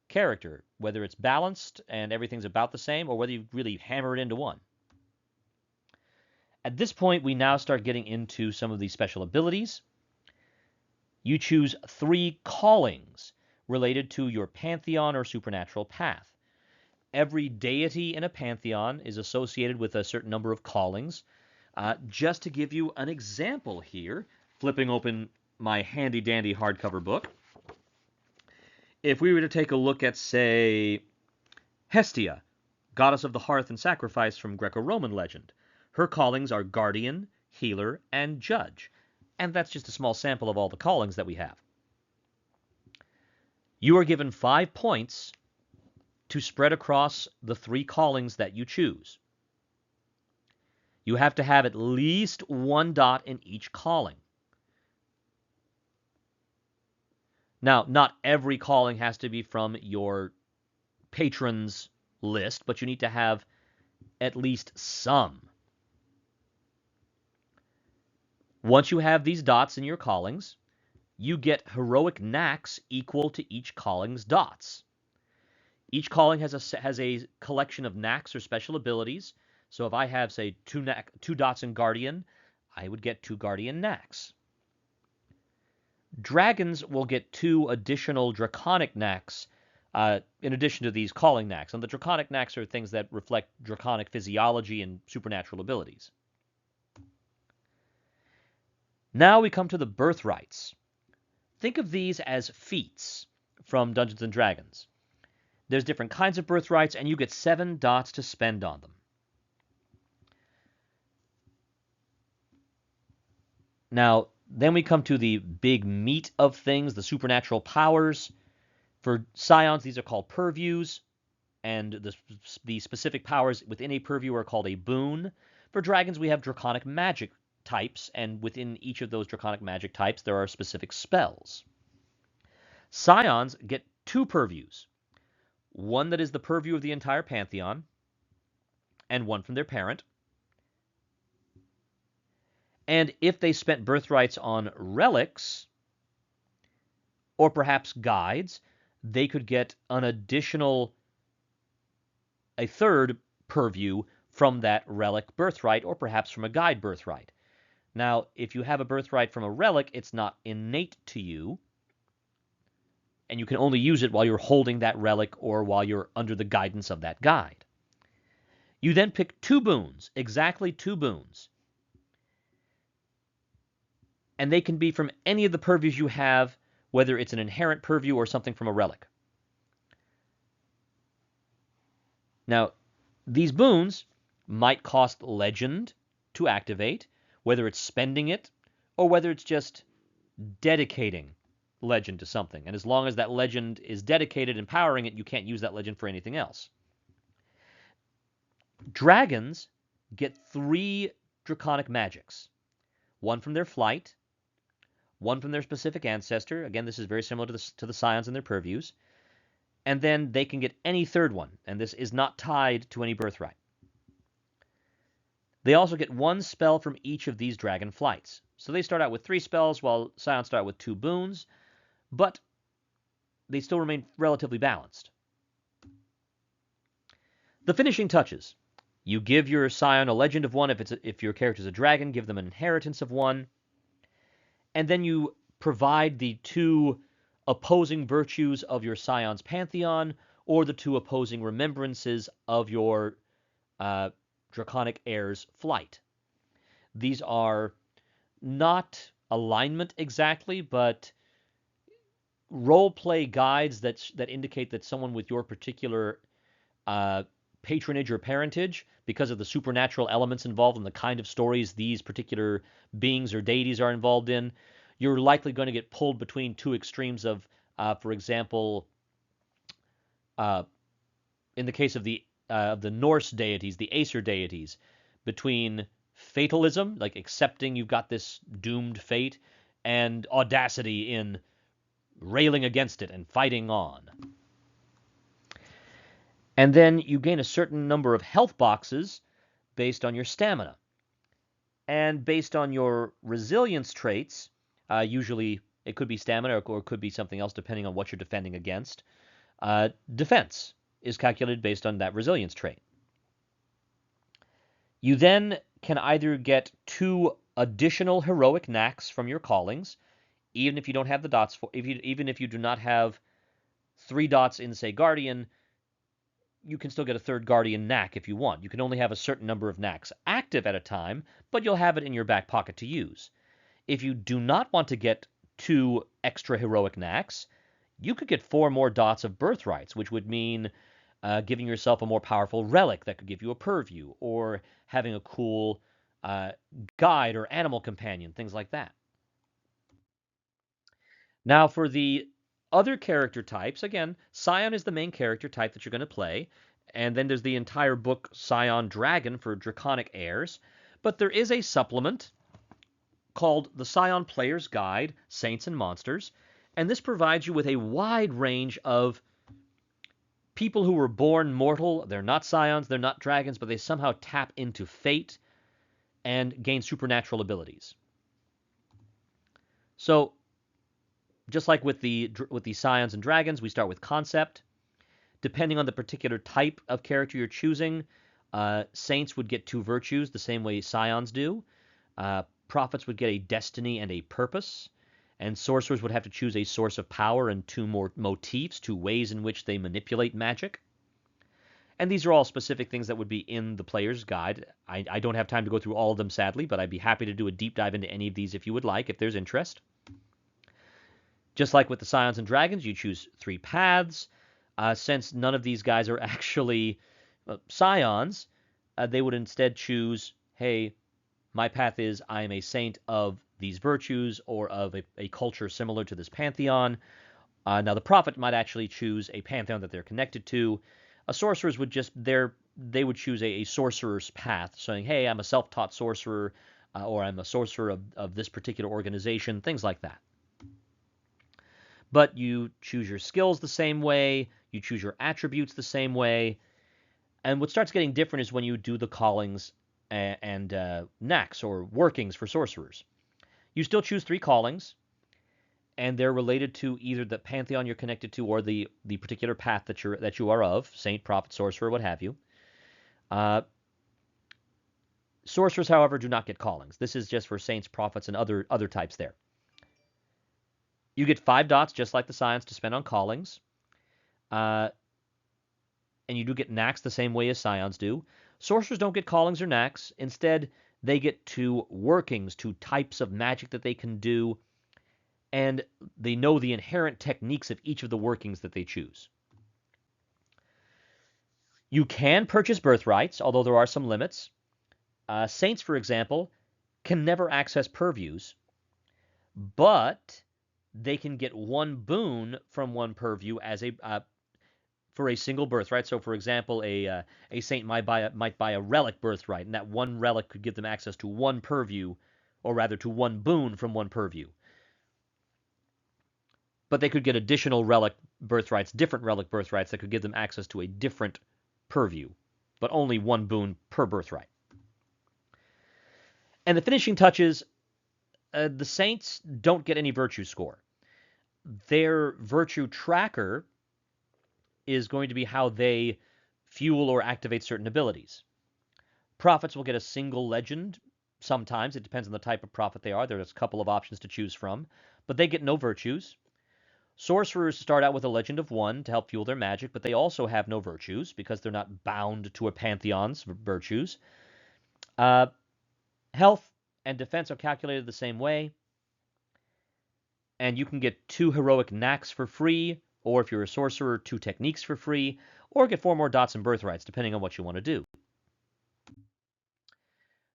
character, whether it's balanced and everything's about the same, or whether you really hammer it into one. At this point, we now start getting into some of these special abilities. You choose 3 callings related to your pantheon or supernatural path. Every deity in a pantheon is associated with a certain number of callings. Just to give you an example here, flipping open my handy-dandy hardcover book, if we were to take a look at, say, Hestia, goddess of the hearth and sacrifice from Greco-Roman legend, her callings are guardian, healer, and judge. And that's just a small sample of all the callings that we have. You are given 5 points to spread across the 3 callings that you choose. You have to have at least 1 dot in each calling. Now, not every calling has to be from your patrons list, but you need to have at least some. Once you have these dots in your callings, you get heroic knacks equal to each calling's dots. Each calling has a collection of knacks or special abilities. So if I have, say, 2 dots in Guardian, I would get 2 Guardian knacks. Dragons will get 2 additional draconic knacks in addition to these calling knacks. And the draconic knacks are things that reflect draconic physiology and supernatural abilities. Now we come to the birthrights. Think of these as feats from Dungeons & Dragons. There's different kinds of birthrights, and you get 7 dots to spend on them. Now, then we come to the big meat of things, the supernatural powers. For Scions, these are called purviews, and the specific powers within a purview are called a boon. For dragons, we have draconic magic types, and within each of those draconic magic types, there are specific spells. Scions get 2 purviews. One that is the purview of the entire pantheon, and one from their parent. And if they spent birthrights on relics, or perhaps guides, they could get an additional, a third purview from that relic birthright, or perhaps from a guide birthright. Now, if you have a birthright from a relic, it's not innate to you, and you can only use it while you're holding that relic or while you're under the guidance of that guide. You then pick 2 boons, exactly 2 boons. And they can be from any of the purviews you have, whether it's an inherent purview or something from a relic. Now, these boons might cost legend to activate, whether it's spending it or whether it's just dedicating legend to something. And as long as that legend is dedicated and powering it, you can't use that legend for anything else. Dragons get 3 draconic magics. One from their flight, one from their specific ancestor. Again, this is very similar to the Scions and their purviews. And then they can get any third one, and this is not tied to any birthright. They also get 1 spell from each of these dragon flights. So they start out with 3 spells, while Scions start with 2 boons, but they still remain relatively balanced. The finishing touches. You give your Scion a legend of 1 if your character is a dragon, give them an inheritance of 1. And then you provide the 2 opposing virtues of your Scion's pantheon, or the 2 opposing remembrances of your draconic heir's flight. These are not alignment exactly, but role play guides that indicate that someone with your particular patronage or parentage, because of the supernatural elements involved in the kind of stories these particular beings or deities are involved in, you're likely going to get pulled between two extremes of, for example, uh, in the case of the Norse deities, the Aesir deities, between fatalism, like accepting you've got this doomed fate, and audacity in railing against it and fighting on. And then you gain a certain number of health boxes based on your stamina. And based on your resilience traits, usually it could be stamina or it could be something else depending on what you're defending against, defense is calculated based on that resilience trait. You then can either get 2 additional heroic knacks from your callings, even if you don't have the dots for, even if you do not have 3 dots in, say, Guardian, you can still get a 3rd Guardian knack if you want. You can only have a certain number of knacks active at a time, but you'll have it in your back pocket to use. If you do not want to get 2 extra heroic knacks, you could get 4 more dots of birthrights, which would mean giving yourself a more powerful relic that could give you a purview, or having a cool guide or animal companion, things like that. Now for the other character types, again, Scion is the main character type that you're going to play, and then there's the entire book Scion Dragon for Draconic heirs, but there is a supplement called the Scion Player's Guide, Saints and Monsters, and this provides you with a wide range of people who were born mortal. They're not Scions, they're not dragons, but they somehow tap into fate and gain supernatural abilities. So, just like with the Scions and dragons, we start with concept. Depending on the particular type of character you're choosing, Saints would get 2 virtues the same way Scions do. Prophets would get a destiny and a purpose. And sorcerers would have to choose a source of power and 2 more motifs, 2 ways in which they manipulate magic. And these are all specific things that would be in the player's guide. I don't have time to go through all of them, sadly, but I'd be happy to do a deep dive into any of these if you would like, if there's interest. Just like with the Scions and Dragons, you choose 3 paths. Since none of these guys are actually Scions, they would instead choose, hey, my path is I am a saint of these virtues or of a culture similar to this pantheon. Now, the prophet might actually choose a pantheon that they're connected to. Sorcerers would just, they would choose a sorcerer's path, saying, hey, I'm a self-taught sorcerer, or I'm a sorcerer of this particular organization, things like that. But you choose your skills the same way, you choose your attributes the same way, and what starts getting different is when you do the callings and knacks or workings for sorcerers. You still choose 3 callings, and they're related to either the pantheon you're connected to or the particular path that you are of, saint, prophet, sorcerer, what have you. Sorcerers, however, do not get callings. This is just for saints, prophets, and other types there. You get 5 dots, just like the Scions, to spend on callings. And you do get knacks the same way as Scions do. Sorcerers don't get callings or knacks. Instead, they get 2 workings, 2 types of magic that they can do, and they know the inherent techniques of each of the workings that they choose. You can purchase birthrights, although there are some limits. Saints, for example, can never access purviews, but they can get 1 boon from 1 purview as for a single birthright. So, for example, a saint might buy a relic birthright, and that 1 relic could give them access to 1 purview, or rather to 1 boon from 1 purview. But they could get additional relic birthrights, different relic birthrights that could give them access to a different purview, but only 1 boon per birthright. And the finishing touches, the saints don't get any virtue score. Their virtue tracker is going to be how they fuel or activate certain abilities. Prophets will get a single legend. Sometimes it depends on the type of prophet they are. There's a couple of options to choose from, but they get no virtues. Sorcerers start out with a legend of 1 to help fuel their magic, but they also have no virtues because they're not bound to a pantheon's virtues. Health and defense are calculated the same way. and you can get 2 heroic knacks for free, or if you're a sorcerer, 2 techniques for free, or get 4 more dots and birthrights, depending on what you want to do.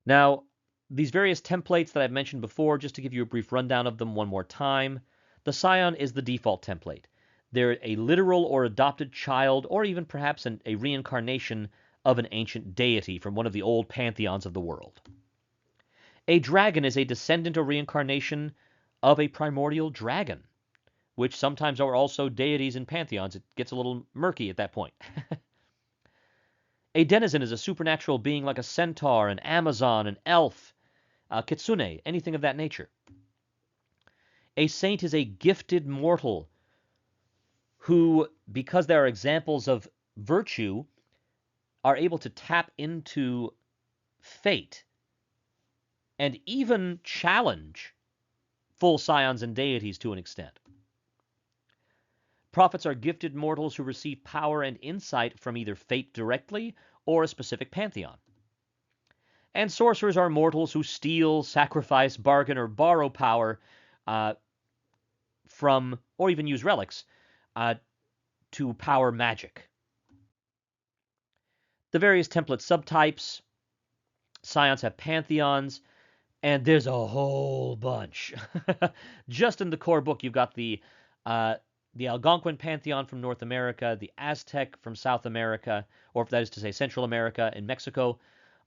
Now, these various templates that I've mentioned before, just to give you a brief rundown of them one more time, the Scion is the default template. They're a literal or adopted child, or even perhaps a reincarnation of an ancient deity from one of the old pantheons of the world. A dragon is a descendant or reincarnation of a primordial dragon, which sometimes are also deities in pantheons. It gets a little murky at that point. A denizen is a supernatural being like a centaur, an Amazon, an elf, a kitsune, anything of that nature. A saint is a gifted mortal who, because there are examples of virtue, are able to tap into fate and even challenge full scions and deities to an extent. Prophets are gifted mortals who receive power and insight from either fate directly or a specific pantheon. And sorcerers are mortals who steal, sacrifice, bargain, or borrow power from, or even use relics, to power magic. The various template subtypes, scions have pantheons, and there's a whole bunch. Just in the core book, you've got the Algonquin pantheon from North America, the Aztec from South America, or if that is to say Central America and Mexico,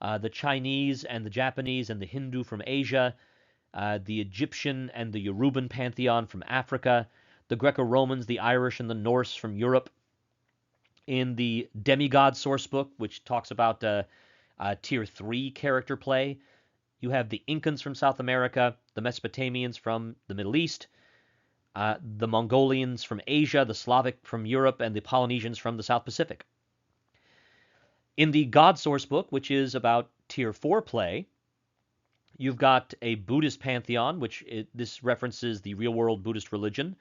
the Chinese and the Japanese and the Hindu from Asia, the Egyptian and the Yoruban pantheon from Africa, the Greco-Romans, the Irish, and the Norse from Europe. In the Demigod sourcebook, which talks about Tier 3 character play, you have the Incans from South America, the Mesopotamians from the Middle East, the Mongolians from Asia, the Slavic from Europe, and the Polynesians from the South Pacific. In the God sourcebook, which is about Tier 4 play, you've got a Buddhist pantheon, this references the real-world Buddhist religion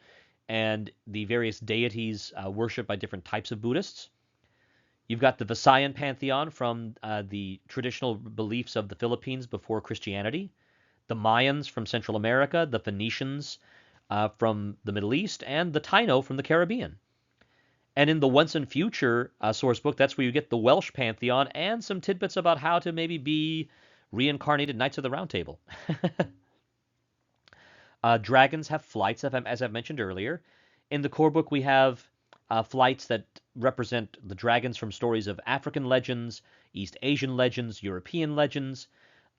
and the various deities worshipped by different types of Buddhists. You've got the Visayan pantheon from the traditional beliefs of the Philippines before Christianity, the Mayans from Central America, the Phoenicians from the Middle East, and the Taino from the Caribbean. And in the Once and Future sourcebook, that's where you get the Welsh pantheon and some tidbits about how to maybe be reincarnated Knights of the Round Table. Dragons have flights, as I've mentioned earlier. In the core book, we have flights that represent the dragons from stories of African legends, East Asian legends, European legends,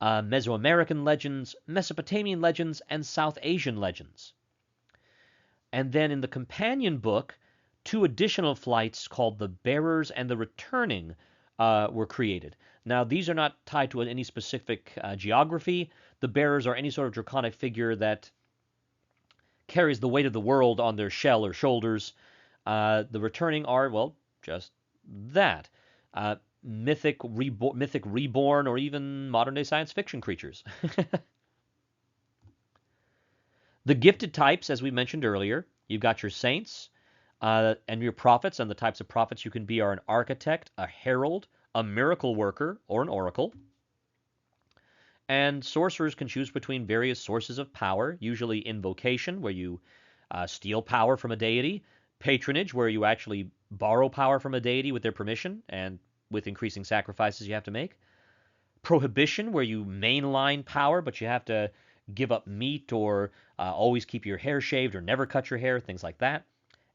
Mesoamerican legends, Mesopotamian legends, and South Asian legends. And then in the companion book, 2 additional flights called the Bearers and the Returning were created. Now, these are not tied to any specific geography. The Bearers are any sort of draconic figure that carries the weight of the world on their shell or shoulders. The Returning are, well, just that. Mythic reborn, or even modern-day science fiction creatures. The gifted types, as we mentioned earlier, you've got your saints and your prophets, and the types of prophets you can be are an architect, a herald, a miracle worker, or an oracle. And sorcerers can choose between various sources of power, usually invocation, where you steal power from a deity, patronage, where you actually borrow power from a deity with their permission, and with increasing sacrifices you have to make, prohibition, where you mainline power, but you have to give up meat or always keep your hair shaved or never cut your hair, things like that,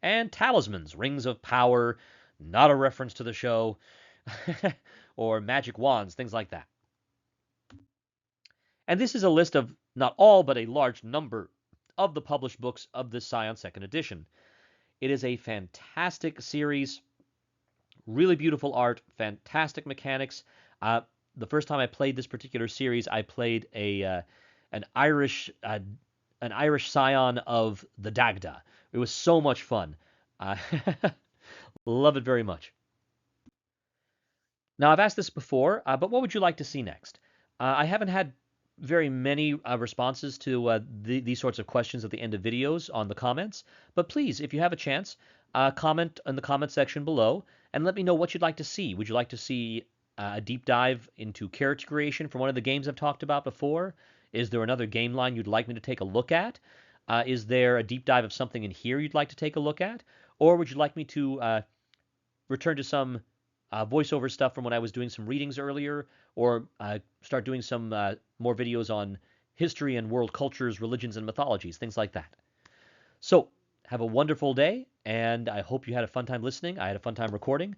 and talismans, rings of power, not a reference to the show, or magic wands, things like that. And this is a list of not all, but a large number of the published books of this Scion 2nd edition. It is a fantastic series, really beautiful art, fantastic mechanics. The first time I played this particular series, I played an Irish Scion of the Dagda. It was so much fun. Love it very much. Now, I've asked this before, but what would you like to see next? I haven't had very many responses to these sorts of questions at the end of videos on the comments, but please, if you have a chance, comment in the comment section below and let me know what you'd like to see. Would you like to see a deep dive into character creation from one of the games I've talked about before? Is there another game line you'd like me to take a look at? Is there a deep dive of something in here you'd like to take a look at? Or would you like me to return to some voiceover stuff from when I was doing some readings earlier, or start doing some more videos on history and world cultures, religions, and mythologies, things like that? So, have a wonderful day, and I hope you had a fun time listening. I had a fun time recording,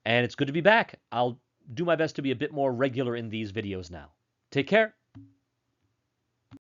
and it's good to be back. I'll do my best to be a bit more regular in these videos now. Take care.